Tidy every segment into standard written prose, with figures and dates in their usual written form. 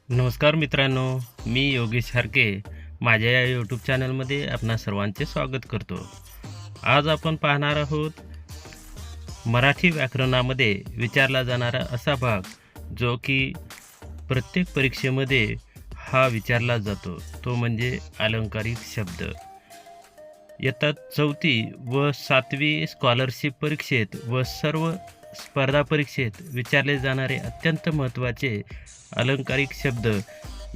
नमस्कार मित्रांनो, मी योगेश हरके माझ्या या यूट्यूब चॅनलमध्ये आपणा सर्वांचे स्वागत करतो. आज आपण पाहणार आहोत मराठी व्याकरणामध्ये विचारला जाणारा असा भाग जो की प्रत्येक परीक्षेमध्ये हा विचारला जातो, तो म्हणजे अलंकारिक शब्द. इयत्ता 4थी व 7वी स्कॉलरशिप परीक्षेत व सर्व स्पर्धा परीक्षेत विचारले जाणारे अत्यंत महत्त्वाचे अलंकारिक शब्द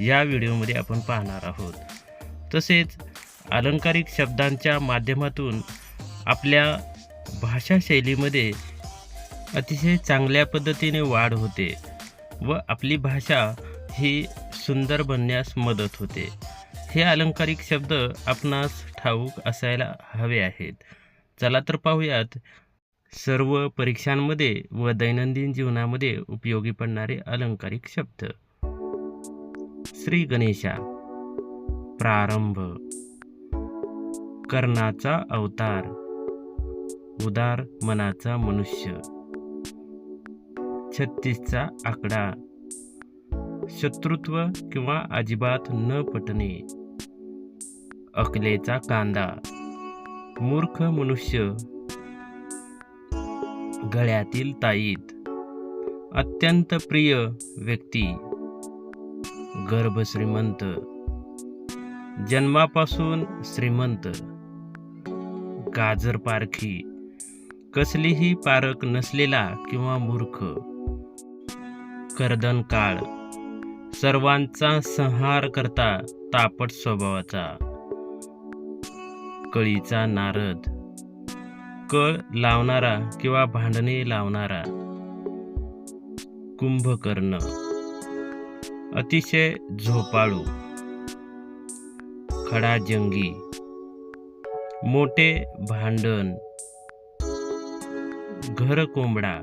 या व्हिडिओमध्ये आपण पाहणार आहोत. तसेच अलंकारिक शब्दांच्या माध्यमातून आपल्या भाषाशैलीमध्ये अतिशय चांगल्या पद्धतीने वाढ होते व आपली भाषा ही सुंदर बनण्यास मदत होते. हे अलंकारिक शब्द आपणास ठाऊक असायला हवे आहेत. चला तर पाहूयात सर्व परीक्षांमध्ये व दैनंदिन जीवनामध्ये उपयोगी पडणारे अलंकारिक शब्द. श्री गणेशा, प्रारंभ, कर्णाचा अवतार, उदार मनाचा मनुष्य, 36चा आकडा, शत्रुत्व किंवा अजिबात न पटणे, अकलेचा कांदा, मूर्ख मनुष्य, गळ्यातील ताईत, अत्यंत प्रिय व्यक्ती, गर्भ श्रीमंत, जन्मापासून श्रीमंत, गाजर पारखी, कसलीही पारख नसलेला किंवा मूर्ख, कर्दन काळ, सर्वांचा संहार करता तापट स्वभावाचा, कळीचा नारद, कळ लावणारा किंवा भांडणे लावणारा, कुंभकर्ण, अतिशय झोपाळू, खडाजंगी, मोठे भांडण, घर कोंबडा,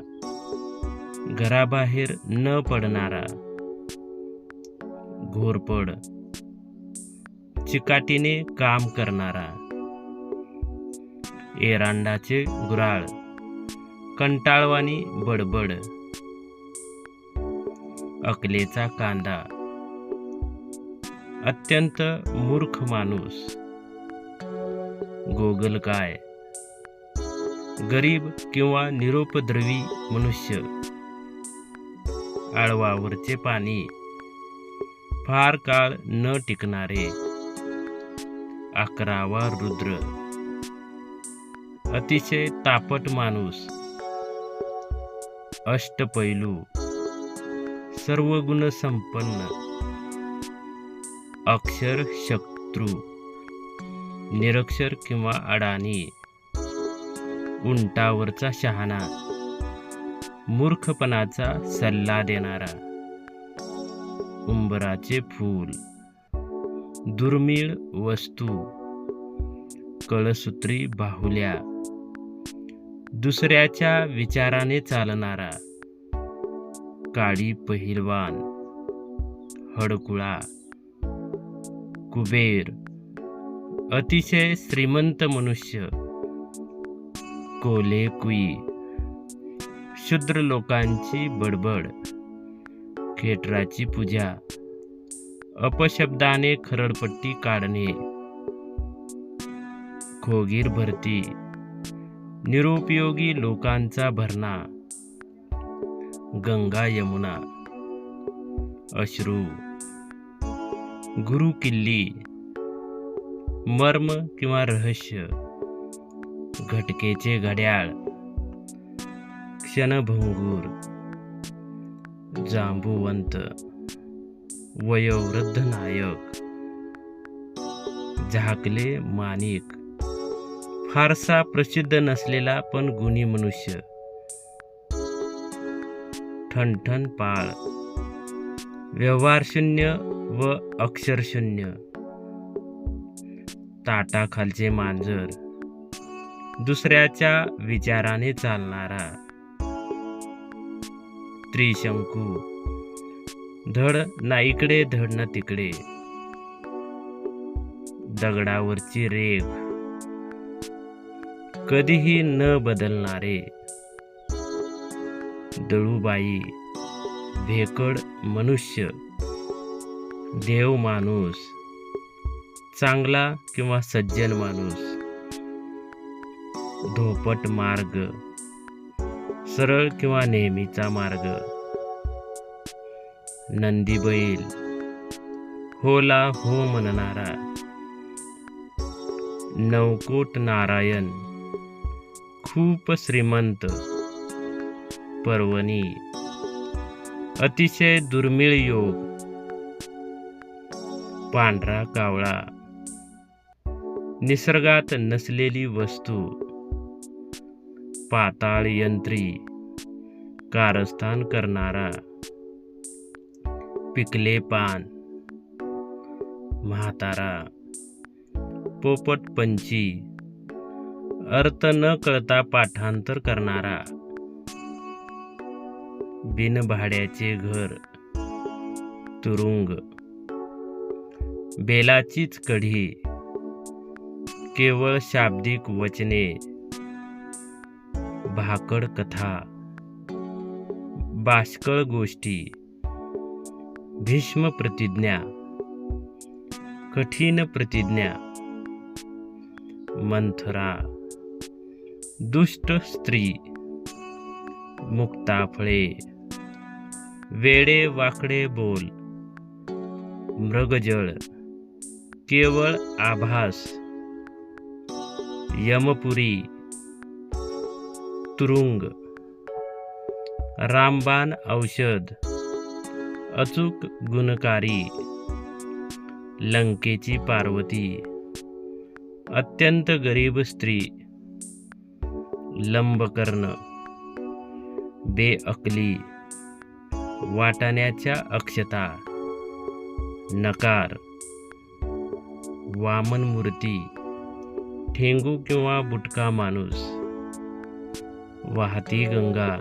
घराबाहेर न पडणारा, घोरपड, चिकाटीने काम करणारा, एरांडाचे गुराळ, कंटाळवाणी बडबड, अकलेचा कांदा, अत्यंत मूर्ख माणूस, गोगलगाय, गरीब किंवा निरुपद्रवी मनुष्य, आळवावरचे पाणी, फार काळ न टिकणारे, 11वा रुद्र, अतिशय तापट माणूस, अष्टपैलू, सर्व गुण संपन्न, अक्षर शत्रू, निरक्षर किंवा अडाणी, उंटावरचा शहाणा, मूर्खपणाचा सल्ला देणारा, उंबराचे फूल, दुर्मिळ वस्तू, कळसूत्री बाहुल्या, दुसऱ्याच्या विचाराने चालणारा, काळी पहिलवान, हडकुळा, कुबेर, अतिशय श्रीमंत मनुष्य, कोल्हेकुई, शूद्र लोकांची बडबड, खेटराची पूजा, अपशब्दाने खरडपट्टी काढणे, खोगीर भरती, निरुपयोगी लोकांचा भरणा, गंगा यमुना, अश्रू, गुरु किल्ली, मर्म किंवा रहस्य, घटकेचे घड्याळ, क्षणभंगूर, जांबुवंत, वयोवृद्ध नायक, झाकले माणिक, फारसा प्रसिद्ध नसलेला पण गुणी मनुष्य, ठणठण पाळ, व्यवहारशून्य व अक्षरशून्य, ताटाखालचे मांजर, दुसऱ्याच्या विचाराने चालणारा, त्रिशंकू, धड ना इकडे धड ना तिकडे, दगडावरची रेघ, कधीही न बदलणारे, दळूबाई, भेकड मनुष्य, देव माणूस, चांगला किंवा सज्जन माणूस, धोपट मार्ग, सरळ किंवा नेहमीचा मार्ग, नंदी बैल, होला हो म्हणणारा, नवकोट नारायण, खूप श्रीमंत, पर्वणी, अतिशय दुर्मिळ योग, पांढरा कावळा, निसर्गात नसलेली वस्तू, पाताळ यंत्री, कारस्थान करणारा, पिकले पान, म्हातारा, पोपट पंची, अर्थ न कळता पाठांतर करणारा, बिनभाड्याचे घर, तुरुंग, बेलाचीच कढी, केवळ शाब्दिक वचने, भाकड कथा, बाष्कळ गोष्टी, भीष्म प्रतिज्ञा, कठीण प्रतिज्ञा, मंथरा, दुष्ट स्त्री, मुक्ताफळे, वेडे वाकडे बोल, मृगजळ, केवळ आभास, यमपुरी, तुरुंग, रामबाण औषध, अचूक गुणकारी, लंकेची पार्वती, अत्यंत गरीब स्त्री, लंबकर्ण, बेअकली, वाटाण्याच्या अक्षता, नकार, वामन मूर्ती, ठेंगू किंवा बुटका माणूस, वाहती गंगा,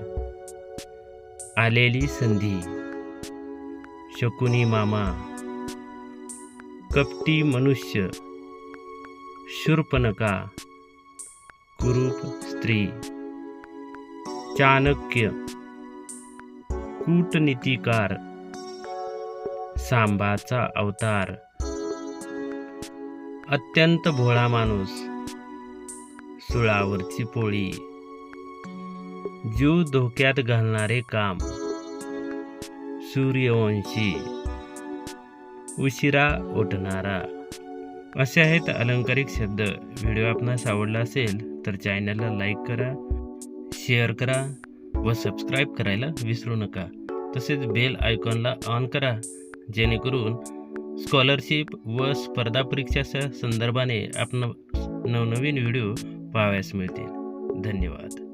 आलेली संधी, शकुनी मामा, कपटी मनुष्य, शूर्पणखा, कुरूप स्त्री, चाणक्य, कूटनीतिकार, सांबाचा अवतार, अत्यंत भोळा माणूस, सुळावरची पोळी, जीव धोक्यात घालणारे काम, सूर्यवंशी, उशिरा उठणारा. असे आहेत अलंकारिक शब्द. व्हिडिओ आपणास आवडला असेल तर चॅनलला लाईक करा, शेअर करा व सबस्क्राईब करायला विसरू नका. तसेच बेल आयकॉनला ऑन करा जेणेकरून स्कॉलरशिप व स्पर्धा परीक्षाच्या संदर्भाने आपण नवनवीन व्हिडिओ पाहावयास मिळतील. धन्यवाद.